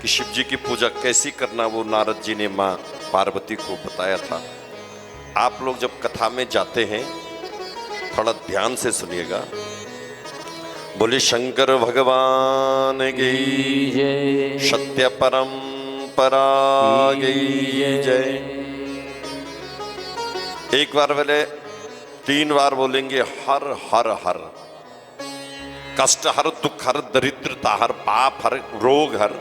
शिव जी की पूजा कैसी करना वो नारद जी ने माँ पार्वती को बताया था। आप लोग जब कथा में जाते हैं थोड़ा ध्यान से सुनिएगा। बोले शंकर भगवान की जय, सत्य परंपरा की जय। एक बार बोले 3 बार बोलेंगे हर हर हर। कष्ट हर, दुख हर, दरिद्रता हर, पाप हर, रोग हर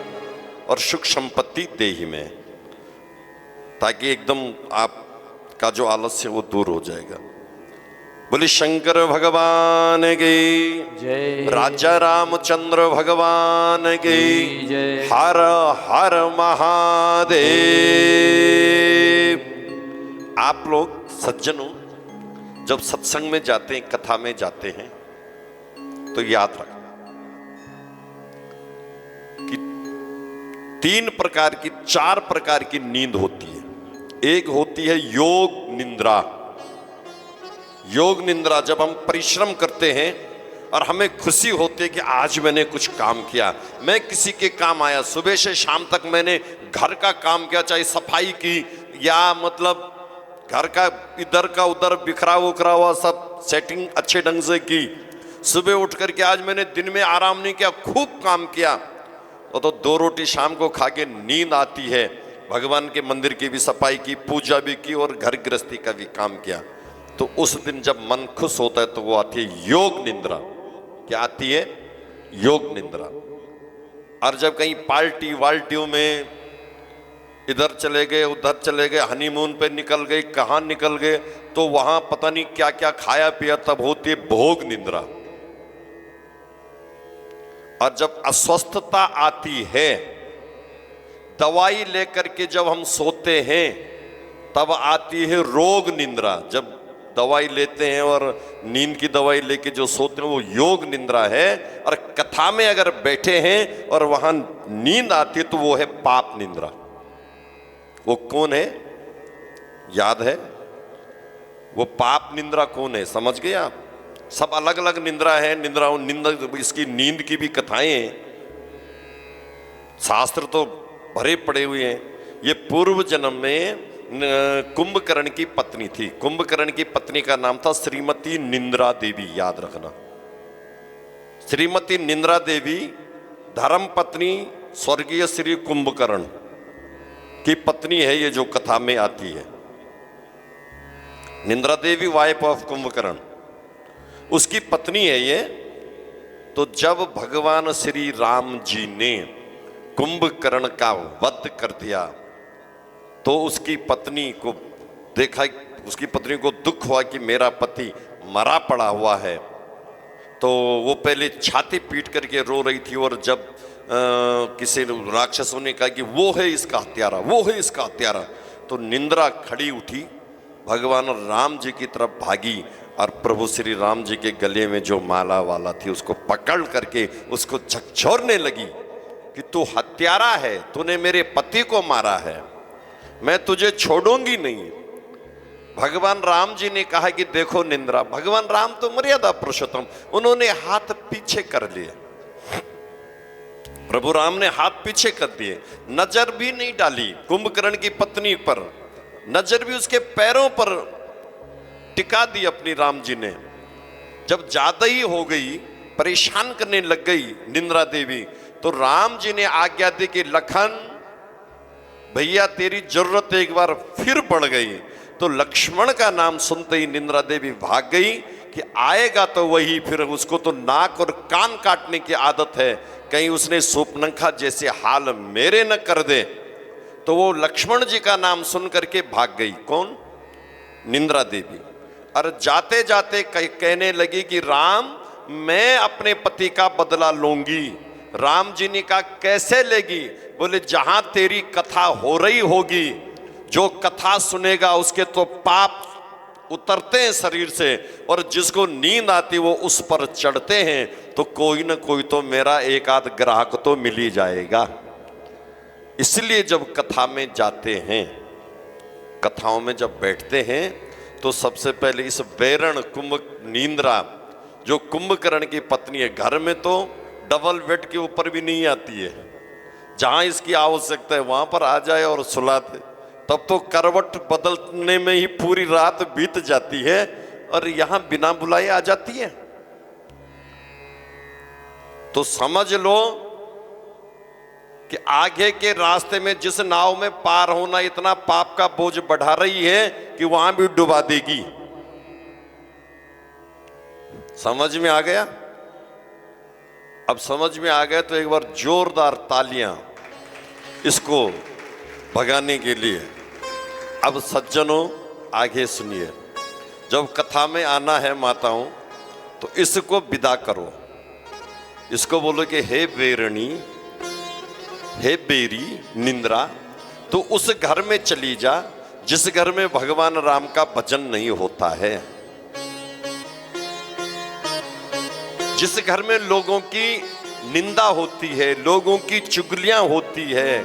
और सुख संपत्ति देहि में, ताकि एकदम आपका जो आलस्य वो दूर हो जाएगा। बोले शंकर भगवान की जय, राजा रामचंद्र भगवान की जय, हर हर महादेव। आप लोग सज्जनों जब सत्संग में जाते हैं, कथा में जाते हैं, तो याद रखना कि 3 प्रकार की 4 प्रकार की नींद होती है। एक होती है योग निंद्रा। योग निंद्रा जब हम परिश्रम करते हैं और हमें खुशी होती है कि आज मैंने कुछ काम किया, मैं किसी के काम आया, सुबह से शाम तक मैंने घर का काम किया, चाहे सफाई की या मतलब घर का इधर का उधर बिखरा उखरा हुआ सब सेटिंग अच्छे ढंग से की, सुबह उठ करके आज मैंने दिन में आराम नहीं किया, खूब काम किया, तो 2 रोटी शाम को खा के नींद आती है। भगवान के मंदिर की भी सफाई की, पूजा भी की और घर गृहस्थी का भी काम किया, तो उस दिन जब मन खुश होता है तो वो आती है योग निंद्रा। क्या आती है? योग निंद्रा। और जब कहीं पार्टी वाल्टियों में इधर चले गए उधर चले गए, हनीमून पे निकल गए, कहाँ निकल गए, तो वहां पता नहीं क्या क्या खाया पिया, तब होती है भोग निंद्रा। और जब अस्वस्थता आती है, दवाई लेकर के जब हम सोते हैं तब आती है रोग निंद्रा। जब दवाई लेते हैं और नींद की दवाई लेके जो सोते हैं वो योग निंद्रा है। और कथा में अगर बैठे हैं और वहां नींद आती है तो वो है पाप निंद्रा। वो कौन है? याद है? वो पाप निंद्रा कौन है? समझ गए आप? सब अलग अलग निंद्रा है। निंदा इसकी नींद की भी कथाएं हैं, शास्त्र तो भरे पड़े हुए हैं। ये पूर्व जन्म में कुंभकर्ण की पत्नी थी। कुंभकर्ण की पत्नी का नाम था श्रीमती निंद्रा देवी। याद रखना, श्रीमती निंद्रा देवी धर्म पत्नी स्वर्गीय श्री कुंभकर्ण की पत्नी है। ये जो कथा में आती है निंद्रा देवी वाइफ ऑफ कुंभकर्ण, उसकी पत्नी है ये। तो जब भगवान श्री राम जी ने कुंभकर्ण का वध कर दिया तो उसकी पत्नी को देखा, उसकी पत्नी को दुख हुआ कि मेरा पति मरा पड़ा हुआ है। तो वो पहले छाती पीट करके रो रही थी, और जब किसी राक्षसों ने कहा कि वो है इसका हत्यारा, वो है इसका हत्यारा, तो निंद्रा खड़ी उठी, भगवान राम जी की तरफ भागी और प्रभु श्री राम जी के गले में जो माला वाला थी उसको पकड़ करके उसको झकझोरने लगी कि तू हत्यारा है, तूने मेरे पति को मारा है, मैं तुझे छोड़ूंगी नहीं। भगवान राम जी ने कहा कि देखो निंद्रा, भगवान राम तो मर्यादा पुरुषोत्तम, उन्होंने हाथ पीछे कर लिए। प्रभु राम ने हाथ पीछे कर दिए, नजर भी नहीं डाली कुंभकर्ण की पत्नी पर, नजर भी उसके पैरों पर टिका दी अपनी राम जी ने। जब ज्यादा ही हो गई, परेशान करने लग गई निंद्रा देवी, तो राम जी ने आज्ञा दी कि लखन भैया तेरी जरूरत एक बार फिर बढ़ गई। तो लक्ष्मण का नाम सुनते ही निंद्रा देवी भाग गई कि आएगा तो वही, फिर उसको तो नाक और कान काटने की आदत है, कहीं उसने सूपनखा जैसे हाल मेरे न कर दे। तो वो लक्ष्मण जी का नाम सुन करके भाग गई। कौन? निंद्रा देवी। और जाते जाते कहने लगी कि राम मैं अपने पति का बदला लूंगी। राम जी ने कहा कैसे लेगी? बोले जहां तेरी कथा हो रही होगी, जो कथा सुनेगा उसके तो पाप उतरते हैं शरीर से, और जिसको नींद आती वो उस पर चढ़ते हैं, तो कोई ना कोई तो मेरा एक आध ग्राहक तो मिल ही जाएगा। इसलिए जब कथा में जाते हैं, कथाओं में जब बैठते हैं, तो सबसे पहले इस बैरण कुंभ निंद्रा जो कुंभकर्ण की पत्नी है, घर में तो डबल बेड के ऊपर भी नहीं आती है, जहां इसकी आवश्यकता है वहां पर आ जाए और सुला दे। तब तो करवट बदलने में ही पूरी रात बीत जाती है और यहां बिना बुलाए आ जाती है। तो समझ लो कि आगे के रास्ते में जिस नाव में पार होना इतना पाप का बोझ बढ़ा रही है कि वहां भी डुबा देगी। समझ में आ गया? अब समझ में आ गया तो एक बार जोरदार तालियां इसको भगाने के लिए। अब सज्जनों आगे सुनिए, जब कथा में आना है माताओं तो इसको विदा करो। इसको बोलो कि हे बेरणी, हे बेरी निंद्रा, तो उस घर में चली जा जिस घर में भगवान राम का भजन नहीं होता है, जिस घर में लोगों की निंदा होती है, लोगों की चुगलियां होती है,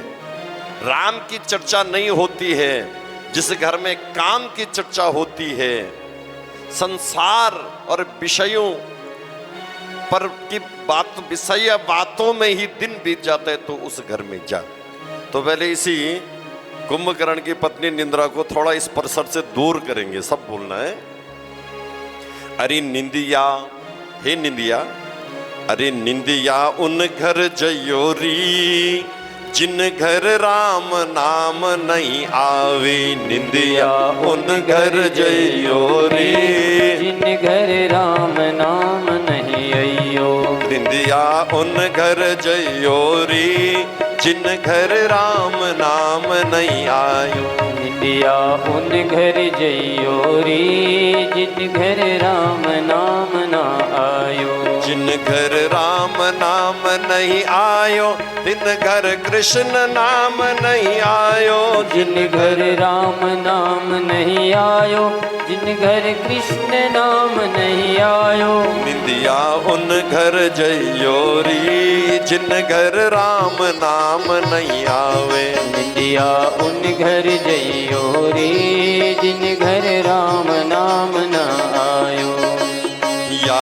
राम की चर्चा नहीं होती है, जिस घर में काम की चर्चा होती है, संसार और विषयों पर की बात, विषय बातों में ही दिन बीत जाता है, तो उस घर में जा। तो पहले इसी कुंभकर्ण की पत्नी निंद्रा को थोड़ा इस परिसर से दूर करेंगे, सब बोलना है। अरे निंदिया, हे निंदिया, अरे निंदिया उन घर जयोरी जिन घर राम नाम नहीं आवे। निंदिया उन घर जयोरी जिन घर राम नाम नहीं आयो। निंदिया उन घर जयोरी जिन घर राम नाम नहीं आयो। निंदिया उन घर जयोरी जिन घर राम नाम ना आयो। जिन घर राम नाम नहीं आयो तिन घर कृष्ण नाम नहीं आयो। जिन घर राम नाम नहीं आयो, जिन घर कृष्ण नाम नहीं आयो। निंदिया उन घर जयोरी जिन घर राम नाम नहीं आवे। निंदिया उन घर जयोरी